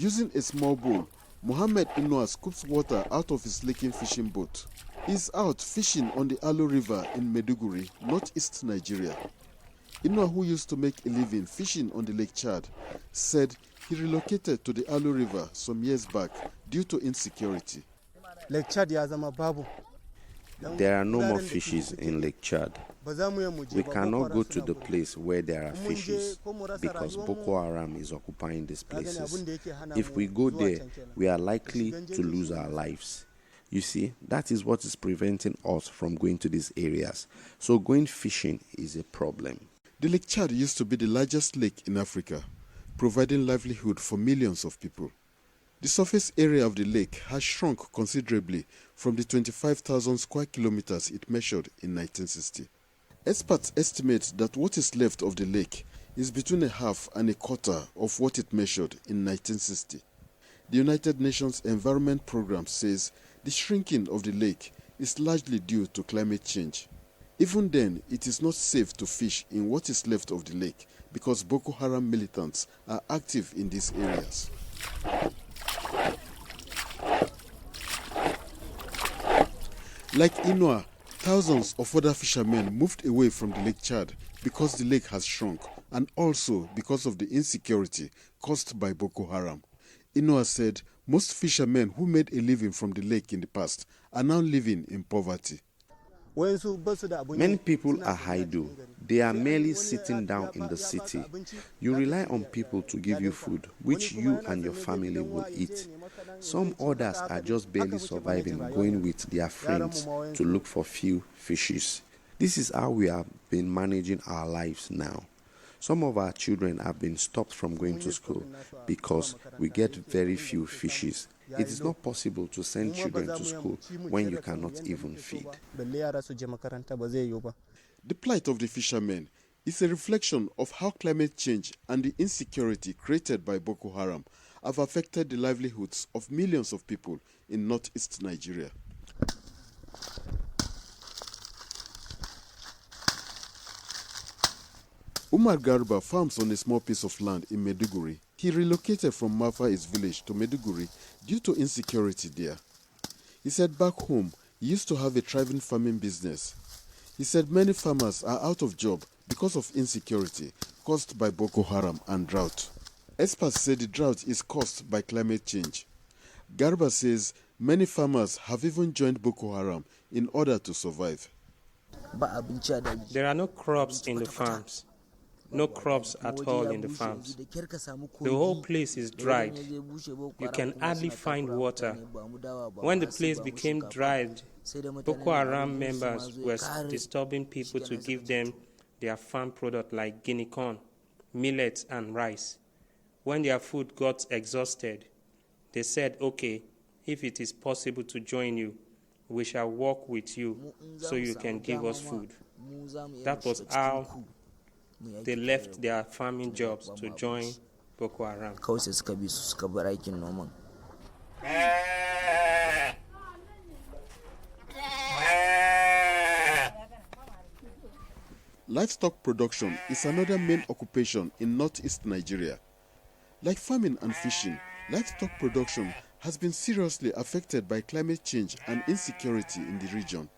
Using a small bowl, Mohammed Inua scoops water out of his leaking fishing boat. He's out fishing on the Alo River in Maiduguri, northeast Nigeria. Inua, who used to make a living fishing on the Lake Chad, said he relocated to the Alo River some years back due to insecurity. There are no more fishes in Lake Chad. We cannot go to the place where there are fishes because Boko Haram is occupying these places. If we go there, we are likely to lose our lives. You see, that is what is preventing us from going to these areas. So going fishing is a problem. The Lake Chad used to be the largest lake in Africa, providing livelihood for millions of people. The surface area of the lake has shrunk considerably from the 25,000 square kilometers it measured in 1960. Experts estimate that what is left of the lake is between a half and a quarter of what it measured in 1960. The United Nations Environment Programme says the shrinking of the lake is largely due to climate change. Even then, it is not safe to fish in what is left of the lake because Boko Haram militants are active in these areas. Like Inua, thousands of other fishermen moved away from the Lake Chad because the lake has shrunk and also because of the insecurity caused by Boko Haram. Inua said most fishermen who made a living from the lake in the past are now living in poverty. Many people are idle. They are merely sitting down in the city. You rely on people to give you food, which you and your family will eat. Some others are just barely surviving, going with their friends to look for few fishes. This is how we have been managing our lives now. Some of our children have been stopped from going to school because we get very few fishes. It is not possible to send children to school when you cannot even feed. The plight of the fishermen is a reflection of how climate change and the insecurity created by Boko Haram have affected the livelihoods of millions of people in northeast Nigeria. Umar Garba farms on a small piece of land in Maiduguri. He relocated from Mafa, his village, to Maiduguri due to insecurity there. He said back home, he used to have a thriving farming business. He said many farmers are out of job because of insecurity caused by Boko Haram and drought. Experts say the drought is caused by climate change. Garba says many farmers have even joined Boko Haram in order to survive. There are no crops in the farms. No crops at all in the farms. The whole place is dried. You can hardly find water. When the place became dried, Boko Haram members were disturbing people to give them their farm product like guinea corn, millet, and rice. When their food got exhausted, they said, okay, if it is possible to join you, we shall work with you so you can give us food. That was how they left their farming jobs to join Boko Haram. Livestock production is another main occupation in northeast Nigeria. Like farming and fishing, livestock production has been seriously affected by climate change and insecurity in the region.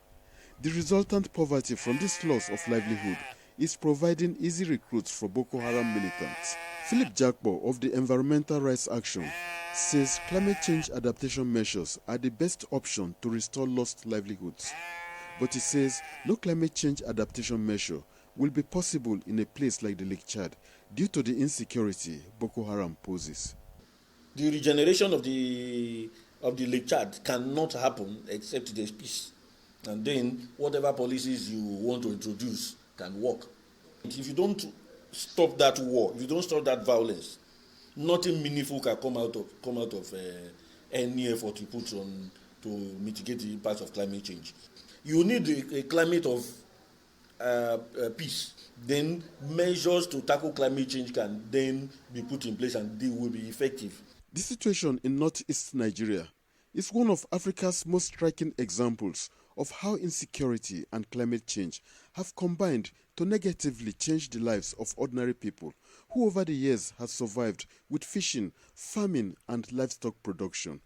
The resultant poverty from this loss of livelihood is providing easy recruits for Boko Haram militants. Philip Jakbo of the Environmental Rights Action says climate change adaptation measures are the best option to restore lost livelihoods. But he says no climate change adaptation measure will be possible in a place like the Lake Chad due to the insecurity Boko Haram poses. The regeneration of the Lake Chad cannot happen except there's peace. And then whatever policies you want to introduce can work. If you don't stop that war, if you don't stop that violence, nothing meaningful can come out of any effort you put on to mitigate the impact of climate change. You need a climate of peace. Then measures to tackle climate change can then be put in place and they will be effective. The situation in northeast Nigeria is one of Africa's most striking examples of how insecurity and climate change have combined to negatively change the lives of ordinary people who over the years have survived with fishing, farming and livestock production.